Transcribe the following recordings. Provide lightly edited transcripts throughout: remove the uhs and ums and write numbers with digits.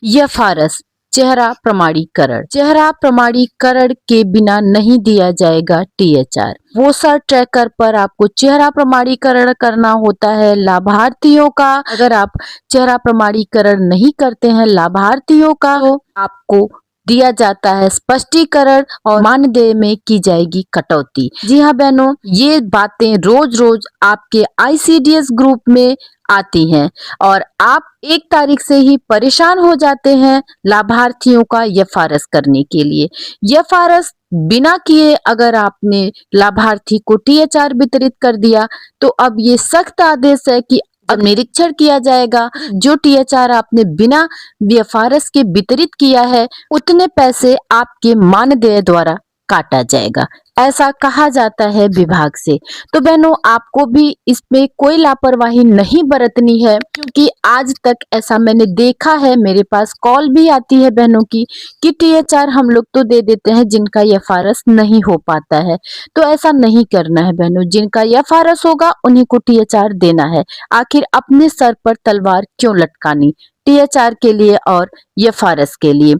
FRS चेहरा प्रमाणीकरण। चेहरा प्रमाणीकरण के बिना नहीं दिया जाएगा टीएचआर। वो सर ट्रैकर पर आपको चेहरा प्रमाणीकरण करना होता है लाभार्थियों का। अगर आप चेहरा प्रमाणीकरण नहीं करते हैं लाभार्थियों का तो आपको दिया जाता है स्पष्टीकरण और मानदेय में की जाएगी कटौती। जी हाँ बहनों, ये बातें रोज रोज आपके आईसीडीएस ग्रुप में आती हैं और आप 1 तारीख से ही परेशान हो जाते हैं लाभार्थियों का एफआरएस करने के लिए। एफआरएस बिना किए अगर आपने लाभार्थी को टीएचआर वितरित कर दिया तो अब ये सख्त आदेश है कि अब निरीक्षण किया जाएगा। जो टीएचआर आपने बिना एफआरएस के वितरित किया है उतने पैसे आपके मानदेय द्वारा काटा जाएगा, ऐसा कहा जाता है विभाग से। तो बहनों, आपको भी इसमें कोई लापरवाही नहीं बरतनी है, क्योंकि आज तक ऐसा मैंने देखा है, मेरे पास कॉल भी आती है बहनों की कि टीएचआर हम लोग तो दे देते हैं जिनका एफआरएस नहीं हो पाता है। तो ऐसा नहीं करना है बहनों, जिनका एफआरएस होगा उन्हीं को टीएचआर देना है। आखिर अपने सर पर तलवार क्यों लटकानी टीएचआर के लिए और एफआरएस के लिए।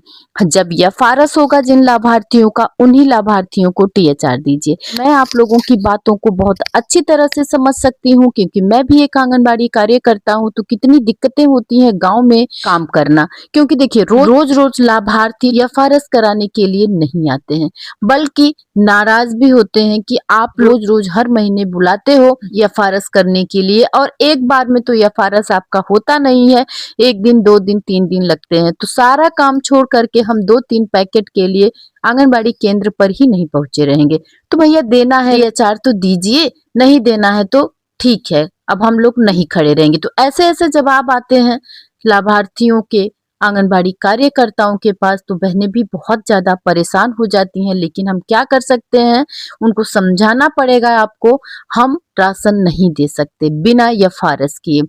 जब एफआरएस होगा जिन लाभार्थियों का, उन्हीं लाभार्थियों को टीएचआर दीजिए। मैं आप लोगों की बातों को बहुत अच्छी तरह से समझ सकती हूँ, क्योंकि मैं भी एक आंगनबाड़ी कार्यकर्ता हूँ। तो कितनी दिक्कतें होती हैं गांव में काम करना, क्योंकि देखिए रोज रोज लाभार्थी एफआरएस कराने के लिए नहीं आते हैं, बल्कि नाराज भी होते हैं कि आप रोज रोज हर महीने बुलाते हो एफआरएस करने के लिए और एक बार में तो एफआरएस आपका होता नहीं है, 1 दिन 2 दिन 3 दिन लगते हैं। तो सारा काम छोड़ करके हम 2-3 पैकेट के लिए आंगनबाड़ी केंद्र पर ही नहीं पहुंचे रहेंगे। तो भैया देना है टीएचआर तो दीजिए, नहीं देना है तो ठीक है, अब हम लोग नहीं खड़े रहेंगे। तो ऐसे ऐसे जवाब आते हैं लाभार्थियों के, आंगनबाड़ी कार्यकर्ताओं के पास। तो बहनें भी बहुत ज्यादा परेशान हो जाती हैं, लेकिन हम क्या कर सकते हैं, उनको समझाना पड़ेगा आपको, हम राशन नहीं दे सकते बिना एफआरएस किए।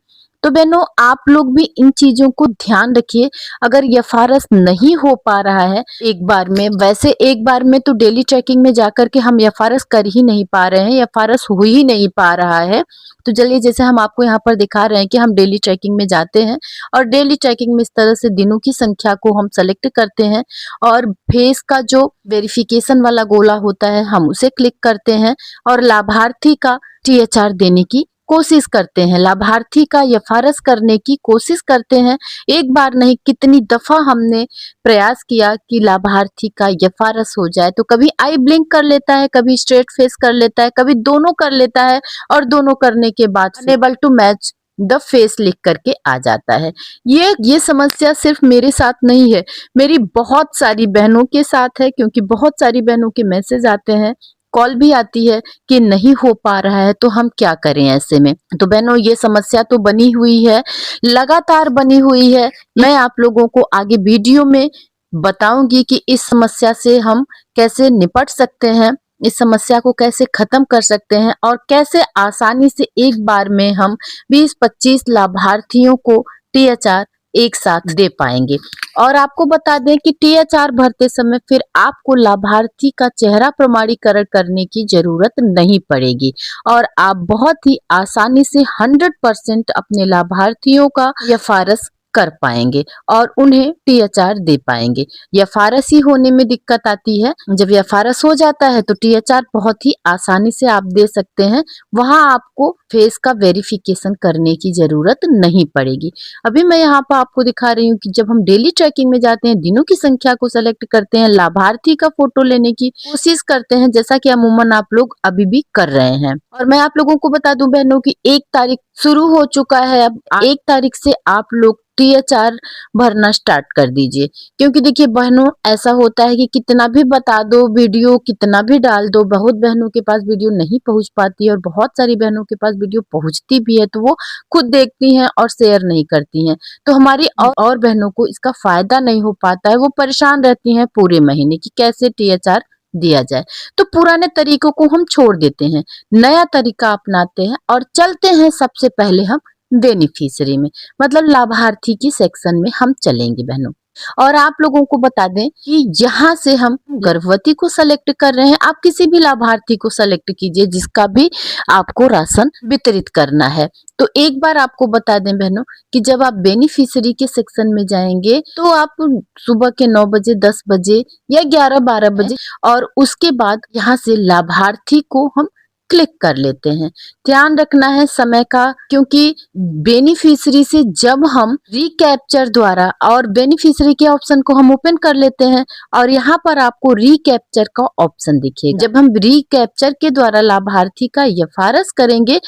तो बहनों, आप लोग भी इन चीजों को ध्यान रखिए। अगर एफआरएस नहीं हो पा रहा है एक बार में, वैसे एक बार में तो डेली चेकिंग में जाकर के हम एफआरएस कर ही नहीं पा रहे हैं, एफआरएस हो ही नहीं पा रहा है। तो चलिए, जैसे हम आपको यहाँ पर दिखा रहे हैं कि हम डेली चेकिंग में जाते हैं और डेली चेकिंग में इस तरह से दिनों की संख्या को हम सेलेक्ट करते हैं और फेस का जो वेरिफिकेशन वाला गोला होता है हम उसे क्लिक करते हैं और लाभार्थी का टीएचआर देने की कोशिश करते हैं, लाभार्थी का एफआरएस करने की कोशिश करते हैं। एक बार नहीं, कितनी दफा हमने प्रयास किया कि लाभार्थी का एफआरएस हो जाए। तो कभी आई ब्लिंक कर लेता है, कभी स्ट्रेट फेस कर लेता है, कभी दोनों कर लेता है और दोनों करने के बाद unable to match the face लिख करके आ जाता है। ये समस्या सिर्फ मेरे साथ नहीं है, मेरी बहुत सारी बहनों के साथ है, क्योंकि बहुत सारी बहनों के मैसेज आते हैं, कॉल भी आती है कि नहीं हो पा रहा है, तो हम क्या करें ऐसे में। तो बहनों, ये समस्या तो बनी हुई है, लगातार बनी हुई है। मैं आप लोगों को आगे वीडियो में बताऊंगी कि इस समस्या से हम कैसे निपट सकते हैं, इस समस्या को कैसे खत्म कर सकते हैं और कैसे आसानी से एक बार में हम 20-25 लाभार्थियों को टीएचआर एक साथ दे पाएंगे। और आपको बता दें कि टीएचआर भरते समय फिर आपको लाभार्थी का चेहरा प्रमाणीकरण करने की जरूरत नहीं पड़ेगी और आप बहुत ही आसानी से 100% अपने लाभार्थियों का एफआरएस कर पाएंगे और उन्हें टीएचआर दे पाएंगे। एफआरएस ही होने में दिक्कत आती है, जब एफआरएस हो जाता है तो टीएचआर बहुत ही आसानी से आप दे सकते हैं, वहां आपको फेस का वेरिफिकेशन करने की जरूरत नहीं पड़ेगी। अभी मैं यहाँ पर आपको दिखा रही हूँ कि जब हम डेली ट्रैकिंग में जाते हैं, दिनों की संख्या को सेलेक्ट करते हैं, लाभार्थी का फोटो लेने की कोशिश करते हैं, जैसा कि अमूमन आप लोग अभी भी कर रहे हैं। और मैं आप लोगों को बता दूं बहनों की 1 तारीख शुरू हो चुका है, अब 1 तारीख से आप लोग टीएचआर भरना स्टार्ट कर दीजिए। क्योंकि देखिए बहनों, ऐसा होता है कि कितना भी बता दो, वीडियो कितना भी डाल दो, बहुत बहनों के पास वीडियो नहीं पहुंच पाती है और बहुत सारी बहनों के पास वीडियो पहुंचती भी है तो वो खुद देखती हैं और शेयर नहीं करती हैं। तो हमारी और बहनों को इसका फायदा नहीं हो पाता है, वो परेशान रहती हैं पूरे महीने की कैसे टीएचआर दिया जाए। तो पुराने तरीकों को हम छोड़ देते हैं, नया तरीका अपनाते हैं और चलते हैं सबसे पहले हम बेनिफिशियरी में, मतलब लाभार्थी की सेक्शन में हम चलेंगे बहनों। और आप लोगों को बता दें कि यहाँ से हम गर्भवती को सेलेक्ट कर रहे हैं। आप किसी भी लाभार्थी को सेलेक्ट कीजिए जिसका भी आपको राशन वितरित करना है। तो एक बार आपको बता दें बहनों कि जब आप बेनिफिशियरी के सेक्शन में जाएंगे तो आप सुबह के 9 बजे, 10 बजे या 11-12 बजे और उसके बाद यहाँ से लाभार्थी को हम क्लिक कर लेते हैं। ध्यान रखना है समय का, क्योंकि बेनिफिशियरी से जब हम रिकैप्चर द्वारा और बेनिफिशियरी के ऑप्शन को हम ओपन कर लेते हैं और यहाँ पर आपको रिकैप्चर का ऑप्शन दिखेगा। जब हम रिकैप्चर के द्वारा लाभार्थी का एफआरएस करेंगे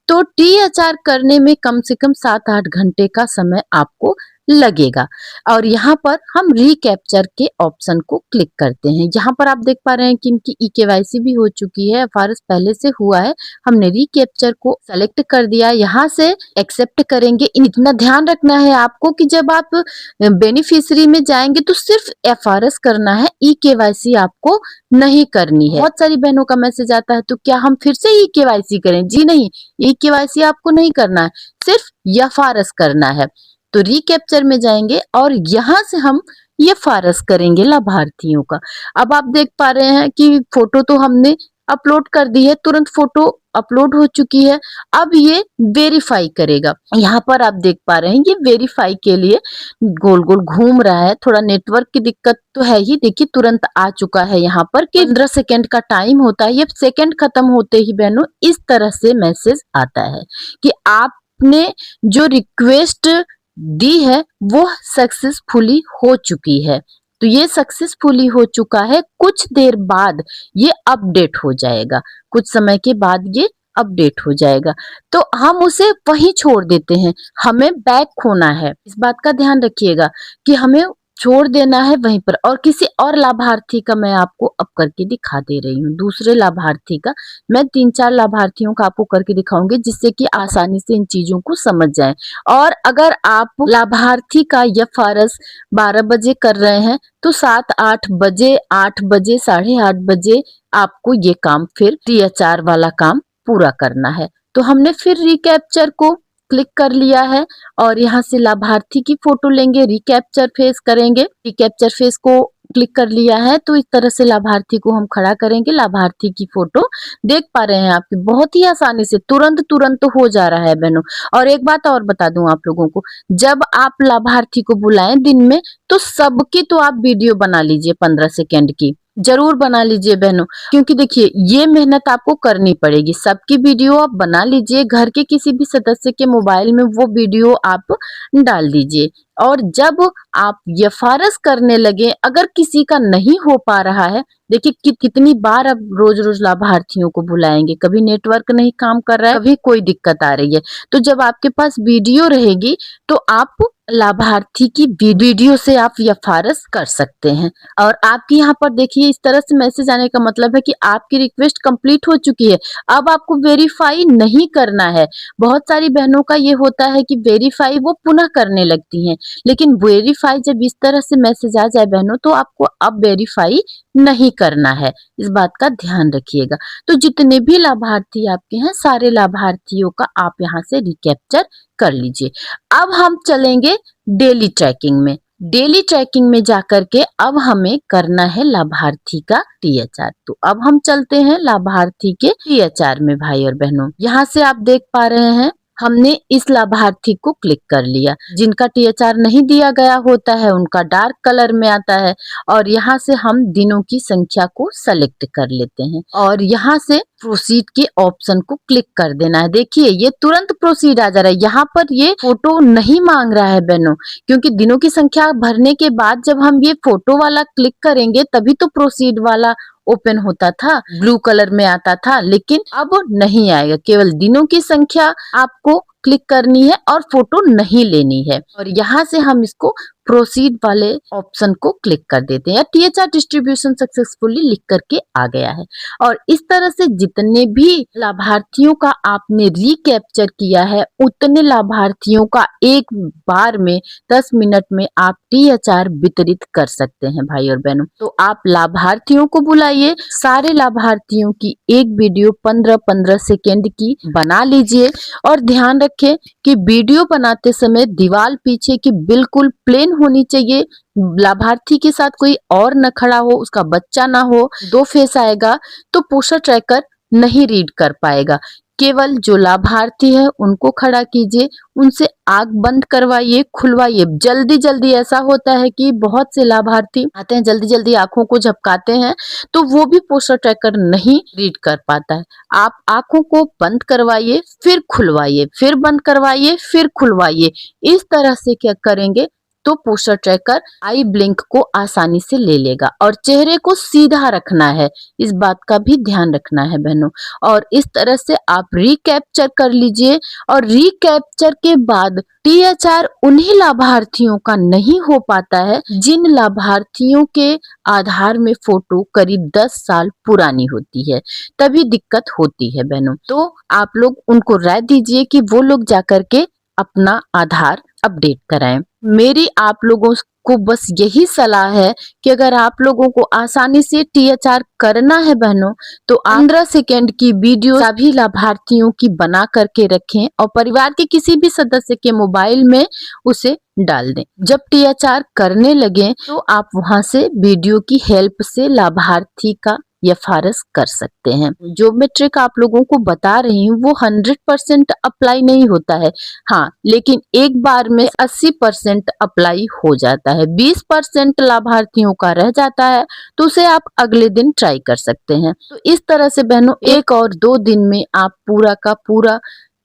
तो टीएचआर करने में कम से कम 7-8 घंटे का समय आपको लगेगा। और यहाँ पर हम रिकैप्चर के ऑप्शन को क्लिक करते हैं। यहाँ पर आप देख पा रहे हैं कि इनकी ई-केवाईसी भी हो चुकी है, एफआरएस पहले से हुआ है। हमने रिकैप्चर को सेलेक्ट कर दिया, यहाँ से एक्सेप्ट करेंगे। इतना ध्यान रखना है आपको कि जब आप बेनिफिशियरी में जाएंगे तो सिर्फ एफआरएस करना है, ई-केवाईसी आपको नहीं करनी है। बहुत सारी बहनों का मैसेज आता है तो क्या हम फिर से ई-केवाईसी करें? जी नहीं, ई-केवाईसी आपको नहीं करना है, सिर्फ एफआरएस करना है। तो रिकैप्चर में जाएंगे और यहाँ से हम ये फारस करेंगे लाभार्थियों का। अब आप देख पा रहे हैं कि फोटो तो हमने अपलोड कर दी है, तुरंत फोटो अपलोड हो चुकी है। अब ये वेरीफाई करेगा। यहाँ पर आप देख पा रहे हैं ये वेरीफाई के लिए गोल गोल घूम रहा है। थोड़ा नेटवर्क की दिक्कत तो है ही, देखिए तुरंत आ चुका है यहाँ पर कि 15 सेकेंड का टाइम होता है। ये सेकेंड खत्म होते ही बहनों इस तरह से मैसेज आता है कि आपने जो रिक्वेस्ट दी है वो सक्सेसफुली हो चुकी है। तो ये सक्सेसफुली हो चुका है, कुछ देर बाद ये अपडेट हो जाएगा, कुछ समय के बाद ये अपडेट हो जाएगा। तो हम उसे वहीं छोड़ देते हैं, हमें बैक होना है। इस बात का ध्यान रखिएगा कि हमें छोड़ देना है वहीं पर। और किसी और लाभार्थी का मैं आपको अब करके दिखा दे रही हूँ। दूसरे लाभार्थी का मैं 3-4 लाभार्थियों का आपको करके दिखाऊंगी जिससे कि आसानी से इन चीजों को समझ जाएं। और अगर आप लाभार्थी का एफआरएस 12 बजे कर रहे हैं तो 7-8 बजे, 8 बजे, 8:30 बजे आपको ये काम फिर टीएचआर वाला काम पूरा करना है। तो हमने फिर रिकैप्चर को क्लिक कर लिया है और यहाँ से लाभार्थी की फोटो लेंगे, रिकैप्चर फेस करेंगे। रिकैप्चर फेस को क्लिक कर लिया है तो इस तरह से लाभार्थी को हम खड़ा करेंगे। लाभार्थी की फोटो देख पा रहे हैं आपकी, बहुत ही आसानी से तुरंत हो जा रहा है बहनों। और एक बात और बता दूं आप लोगों को, जब आप लाभार्थी को बुलाएं दिन में तो सबकी तो आप वीडियो बना लीजिए 15 सेकेंड की, जरूर बना लीजिए बहनों, क्योंकि देखिए ये मेहनत आपको करनी पड़ेगी। सबकी वीडियो आप बना लीजिए, घर के किसी भी सदस्य के मोबाइल में वो वीडियो आप डाल दीजिए। और जब आप एफआरएस करने लगे, अगर किसी का नहीं हो पा रहा है, देखिए कितनी बार अब रोज लाभार्थियों को बुलाएंगे, कभी नेटवर्क नहीं काम कर रहा है, कभी कोई दिक्कत आ रही है। तो जब आपके पास वीडियो रहेगी तो आप लाभार्थी की वीडियो से आप एफआरएस कर सकते हैं। और आपकी यहाँ पर देखिए इस तरह से मैसेज आने का मतलब है कि आपकी रिक्वेस्ट कंप्लीट हो चुकी है, अब आपको वेरीफाई नहीं करना है। बहुत सारी बहनों का ये होता है कि वेरीफाई वो पुनः करने लगती हैं, लेकिन वेरीफाई जब इस तरह से मैसेज आ जाए बहनों तो आपको अब वेरीफाई नहीं करना है, इस बात का ध्यान रखिएगा। तो जितने भी लाभार्थी आपके हैं सारे लाभार्थियों का आप यहाँ से रिकैप्चर कर लीजिए। अब हम चलेंगे डेली ट्रैकिंग में। डेली ट्रैकिंग में जाकर के अब हमें करना है लाभार्थी का टीएचआर। तो अब हम चलते हैं लाभार्थी के टीएचआर में भाई और बहनों। यहाँ से आप देख पा रहे हैं हमने इस लाभार्थी को क्लिक कर लिया। जिनका टीएचआर नहीं दिया गया होता है उनका डार्क कलर में आता है और यहाँ से हम दिनों की संख्या को सेलेक्ट कर लेते हैं और यहाँ से प्रोसीड के ऑप्शन को क्लिक कर देना है। देखिए ये तुरंत प्रोसीड आ जा रहा है। यहाँ पर ये फोटो नहीं मांग रहा है बहनों, क्योंकि दिनों की संख्या भरने के बाद जब हम ये फोटो वाला क्लिक करेंगे तभी तो प्रोसीड वाला ओपन होता था, ब्लू कलर में आता था, लेकिन अब नहीं आएगा। केवल दिनों की संख्या आपको क्लिक करनी है और फोटो नहीं लेनी है। और यहाँ से हम इसको प्रोसीड वाले ऑप्शन को क्लिक कर देते हैं। टीएचआर डिस्ट्रीब्यूशन सक्सेसफुली लिख करके आ गया है। और इस तरह से जितने भी लाभार्थियों का आपने रिकैप्चर किया है उतने लाभार्थियों का एक बार में 10 मिनट में आप टीएचआर वितरित कर सकते हैं भाई और बहनों। तो आप लाभार्थियों को बुलाइए, सारे लाभार्थियों की एक वीडियो 15-15 सेकेंड की बना लीजिए और ध्यान रखें कि वीडियो बनाते समय दीवार पीछे की बिल्कुल प्लेन होनी चाहिए। लाभार्थी के साथ कोई और न खड़ा हो, उसका बच्चा ना हो, दो फेस आएगा तो पोस्टर ट्रैकर नहीं रीड कर पाएगा। केवल जो लाभार्थी है उनको खड़ा कीजिए, उनसे आंख बंद करवाइए, खुलवाइए। जल्दी जल्दी ऐसा होता है कि बहुत से लाभार्थी आते हैं, जल्दी जल्दी आंखों को झपकाते हैं, तो वो भी पोस्टर ट्रैकर नहीं रीड कर पाता है। आप आंखों को बंद करवाइए, फिर खुलवाइए, फिर बंद करवाइए, फिर खुलवाइए। इस तरह से क्या करेंगे तो पोस्टर ट्रैकर आई ब्लिंक को आसानी से ले लेगा। और चेहरे को सीधा रखना है, इस बात का भी ध्यान रखना है बहनों। और इस तरह से आप रिकैप्चर कर लीजिए। और रिकैप्चर के बाद टीएचआर उन्हीं लाभार्थियों का नहीं हो पाता है जिन लाभार्थियों के आधार में फोटो करीब 10 साल पुरानी होती है, तभी दिक्कत होती है बहनों। तो आप लोग उनको राय दीजिए कि वो लोग जाकर के अपना आधार अपडेट कराएं। मेरी आप लोगों को बस यही सलाह है कि अगर आप लोगों को आसानी से टीएचआर करना है बहनों, तो 15 सेकेंड की वीडियो सभी लाभार्थियों की बना करके रखें और परिवार के किसी भी सदस्य के मोबाइल में उसे डाल दें। जब टीएचआर करने लगे तो आप वहां से वीडियो की हेल्प से लाभार्थी का एफआरएस कर सकते हैं। जो मैं ट्रिक आप लोगों को बता रही हूँ वो 100% अप्लाई नहीं होता है, हाँ, लेकिन एक बार में 80% अप्लाई हो जाता है। 20% लाभार्थियों का रह जाता है तो उसे आप अगले दिन ट्राई कर सकते हैं। तो इस तरह से बहनों 1 और 2 दिन में आप पूरा का पूरा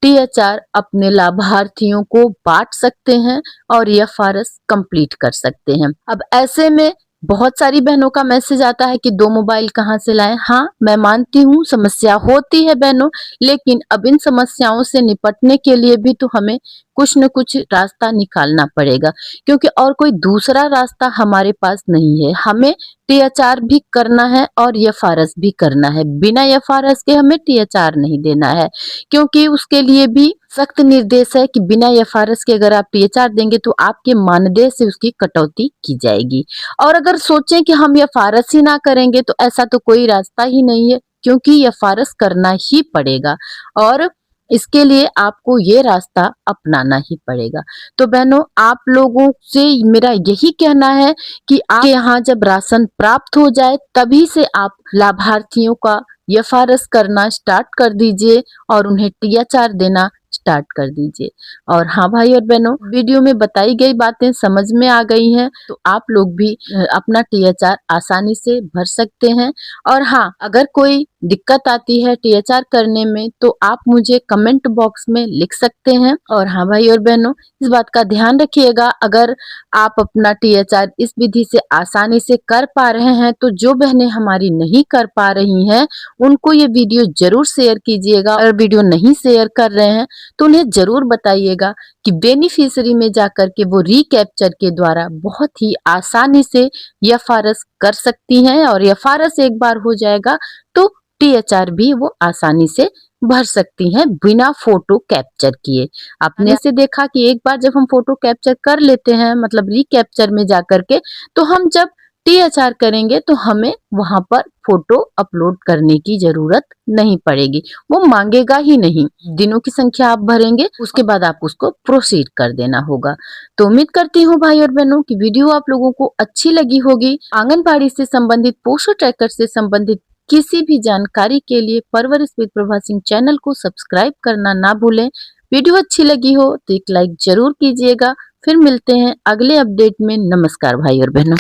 टीएचआर अपने लाभार्थियों को बांट सकते हैं और एफआरएस कंप्लीट कर सकते हैं। अब ऐसे में बहुत सारी बहनों का मैसेज आता है कि 2 मोबाइल कहाँ से लाएं। हाँ, मैं मानती हूँ समस्या होती है बहनों, लेकिन अब इन समस्याओं से निपटने के लिए भी तो हमें कुछ न कुछ रास्ता निकालना पड़ेगा, क्योंकि और कोई दूसरा रास्ता हमारे पास नहीं है। हमें टीएचआर भी करना है और एफआरएस भी करना है। बिना एफआरएस के हमें टीएचआर नहीं देना है, क्योंकि उसके लिए भी सख्त निर्देश है कि बिना एफआरएस के अगर आप टीएचआर देंगे तो आपके मानदेय से उसकी कटौती की जाएगी। और अगर सोचें कि हम एफआरएस ही ना करेंगे तो ऐसा तो कोई रास्ता ही नहीं है, क्योंकि एफआरएस करना ही पड़ेगा और इसके लिए आपको ये रास्ता अपनाना ही पड़ेगा। तो बहनों, आप लोगों से मेरा यही कहना है कि आपके यहाँ जब राशन प्राप्त हो जाए तभी से आप लाभार्थियों का एफआरएस करना स्टार्ट कर दीजिए और उन्हें टीएचआर देना स्टार्ट कर दीजिए। और हाँ भाई और बहनों, वीडियो में बताई गई बातें समझ में आ गई हैं तो आप लोग भी अपना टीएचआर आसानी से भर सकते हैं। और हाँ, अगर कोई दिक्कत आती है टीएचआर करने में तो आप मुझे कमेंट बॉक्स में लिख सकते हैं। और हाँ भाई और बहनों, इस बात का ध्यान रखिएगा, अगर आप अपना टीएचआर इस विधि से आसानी से कर पा रहे हैं तो जो बहनें हमारी नहीं कर पा रही हैं उनको ये वीडियो जरूर शेयर कीजिएगा। और वीडियो नहीं शेयर कर रहे हैं तो उन्हें जरूर बताइएगा कि बेनिफिशियरी में जाकर के वो रिकैप्चर के द्वारा बहुत ही आसानी से एफआरएस कर सकती हैं। और एफआरएस एक बार हो जाएगा तो टीएचआर भी वो आसानी से भर सकती हैं बिना फोटो कैप्चर किए। आपने से देखा कि एक बार जब हम फोटो कैप्चर कर लेते हैं, मतलब रिकैप्चर में जाकर के, तो हम जब टीएचआर करेंगे तो हमें वहां पर फोटो अपलोड करने की जरूरत नहीं पड़ेगी, वो मांगेगा ही नहीं। दिनों की संख्या आप भरेंगे, उसके बाद आप उसको प्रोसीड कर देना होगा। तो उम्मीद करती हूँ भाई और बहनों की वीडियो आप लोगों को अच्छी लगी होगी। आंगनबाड़ी से संबंधित, पोस्टर ट्रैकर से संबंधित किसी भी जानकारी के लिए परवरिश विद प्रभा सिंह चैनल को सब्सक्राइब करना ना भूलें। वीडियो अच्छी लगी हो तो एक लाइक जरूर कीजिएगा। फिर मिलते हैं अगले अपडेट में। नमस्कार भाई और बहनों।